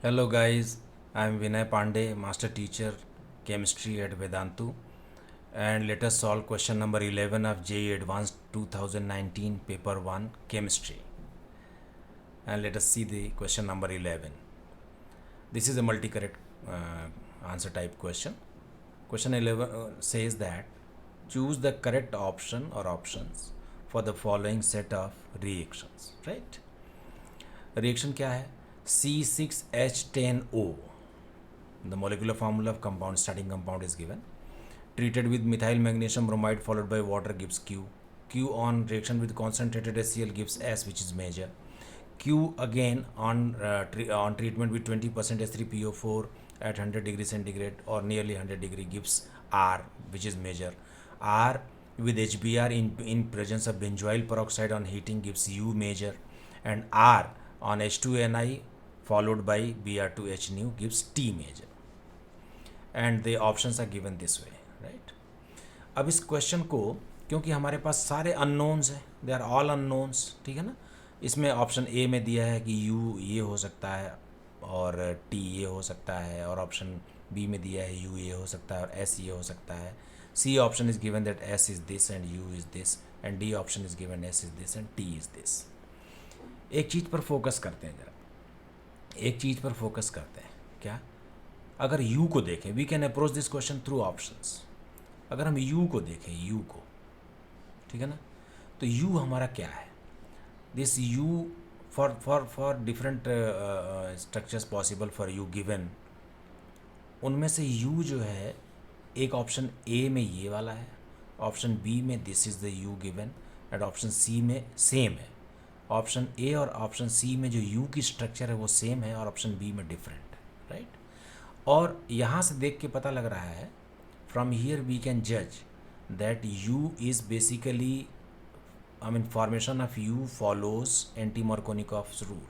Hello guys, I am Vinay Pandey, Master Teacher, Chemistry at Vedantu, and let us solve question number 11 of JEE Advanced 2019 Paper 1 Chemistry. And let us see the question number 11. This is a multi-correct answer type question. Question 11 says that choose the correct option or options for the following set of reactions, right? Reaction क्या है? C6H10O. The molecular formula of compound, starting compound is given. Treated with methyl magnesium bromide followed by water gives Q. Q on reaction with concentrated HCl gives S, which is major. Q again on treatment with 20% H3PO4 at 100 degree centigrade or nearly 100 degree gives R, which is major. R with HBr in presence of benzoyl peroxide on heating gives U, major, and R on H2Ni followed by Br2H nu gives T, major. And the options are given this way, right. अब इस question को क्योंकि हमारे पास सारे unknowns हैं, they are all unknowns, ठीक है ना. इसमें ऑप्शन ए में दिया है कि यू ये हो सकता है और टी ये हो सकता है, और ऑप्शन बी में दिया है यू ये हो सकता है और एस ये हो सकता है. C option is given that S is this and U is this, and D option is given S is this and T is this. एक चीज़ पर फोकस करते हैं जरा, एक चीज़ पर फोकस करते हैं. क्या? अगर u को देखें, we can approach this question through options. अगर हम u को देखें, u को, ठीक है ना, तो u हमारा क्या है? This u for different structures possible for u given, उनमें से u जो है एक ऑप्शन ए में ये वाला है, ऑप्शन बी में this is the u given, and option C में सेम है. ऑप्शन ए और ऑप्शन सी में जो u की स्ट्रक्चर है वो सेम है और ऑप्शन बी में डिफरेंट है, राइट. और यहाँ से देख के पता लग रहा है, फ्रॉम हियर वी कैन जज that U is basically, I mean formation of U follows anti Markovnikov's rule.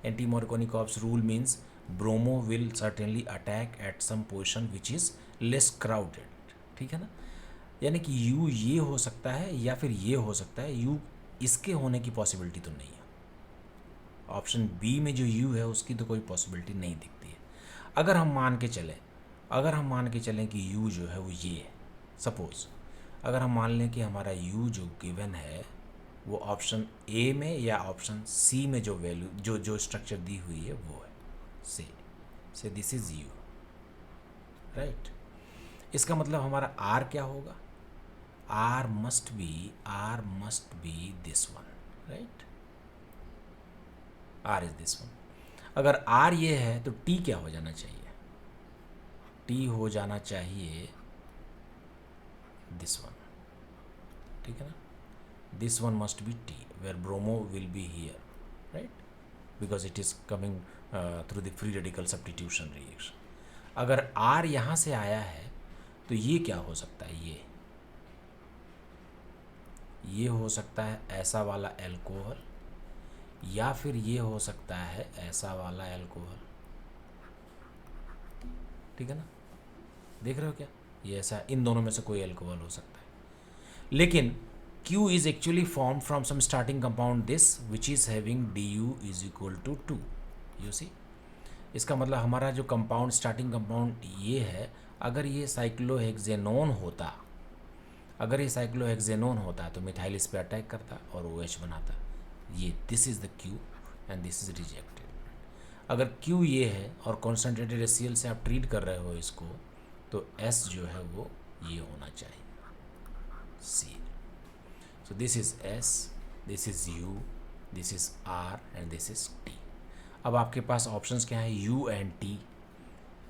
Anti Markovnikov's rule means bromo will certainly attack at some position which is less crowded, ठीक है ना. यानी कि यू ये हो सकता है या फिर ये हो सकता है, यू इसके होने की पॉसिबिलिटी तो नहीं है. ऑप्शन बी में जो यू है उसकी तो कोई पॉसिबिलिटी नहीं दिखती है. अगर हम मान के चलें कि u जो है वो ये है, सपोज अगर हम मान लें कि हमारा u जो गिवन है वो ऑप्शन ए में या ऑप्शन सी में जो वैल्यू जो स्ट्रक्चर दी हुई है वो है, से दिस इज u, राइट. इसका मतलब हमारा r क्या होगा? r must be this one, right. r is this one. अगर r ये है तो t क्या हो जाना चाहिए? t हो जाना चाहिए दिस वन, ठीक है ना. This one must be t where bromo will be here, right, because it is coming through the free radical substitution reaction. अगर r यहाँ से आया है तो ये क्या हो सकता है? ये हो सकता है ऐसा वाला एल्कोहल, या फिर ये हो सकता है ऐसा वाला एल्कोहल, ठीक है ना. देख रहे हो क्या? ये ऐसा, इन दोनों में से कोई एल्कोहल हो सकता है. लेकिन Q is actually form from some starting compound this which is having Du is equal to 2. You see, इसका मतलब हमारा जो कंपाउंड स्टार्टिंग कंपाउंड ये है, अगर ये साइक्लोहेक्सेनोन होता तो मिथाइल इस पर अटैक करता और OH बनाता. ये this is the Q and this is rejected. अगर Q ये है और कॉन्सेंट्रेटेड HCl से आप ट्रीट कर रहे हो इसको, तो S जो है वो ये होना चाहिए, C. So this is S, this is U, this is R and this is T. अब आपके पास ऑप्शंस क्या है? U and T.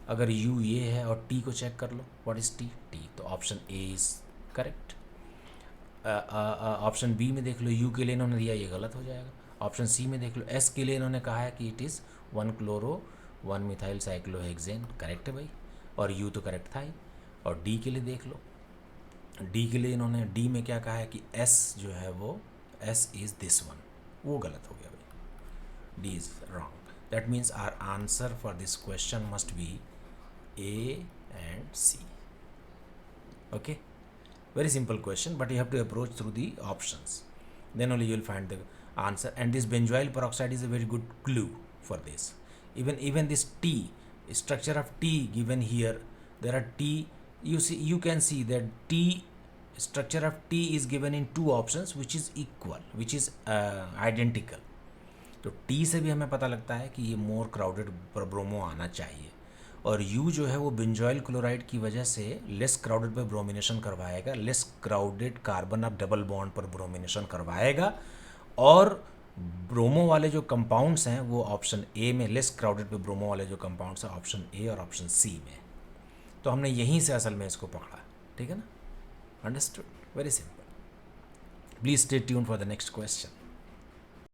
अगर U ये है और T को चेक कर लो, व्हाट इज़ T? तो option A is correct. Option B में देख लो, U के लिए इन्होंने दिया, ये गलत हो जाएगा. ऑप्शन सी में देख लो, S के लिए इन्होंने कहा है कि it is 1-chloro-1-methyl cyclohexane, correct है भाई, और U तो करेक्ट था ही. और D के लिए देख लो, D के लिए इन्होंने D में क्या कहा है कि S जो है वो S इज़ दिस वन, वो गलत हो गया भाई, D is wrong. That means our answer for this question must be A and C. Okay, very simple question, but you have to approach through the options, then only you will find the answer. And this benzoyl peroxide is a very good clue for this. even this T, structure of T given here, there are T, you can see that T, structure of T is given in two options which is equal, which is identical. तो T से भी हमें पता लगता है कि ये मोर crowded bromo आना चाहिए, और U जो है वो बेंजोइल क्लोराइड की वजह से लेस क्राउडेड पर ब्रोमिनेशन करवाएगा, less crowded carbon of double bond पर ब्रोमिनेशन करवाएगा, और ब्रोमो वाले जो कंपाउंड्स हैं वो ऑप्शन ए में, लेस क्राउडेड पे ब्रोमो वाले जो कंपाउंड्स हैं ऑप्शन ए और ऑप्शन सी में। तो हमने यहीं से असल में इसको पकड़ा, ठीक है ना, understood, very simple. Please stay tune for the next question.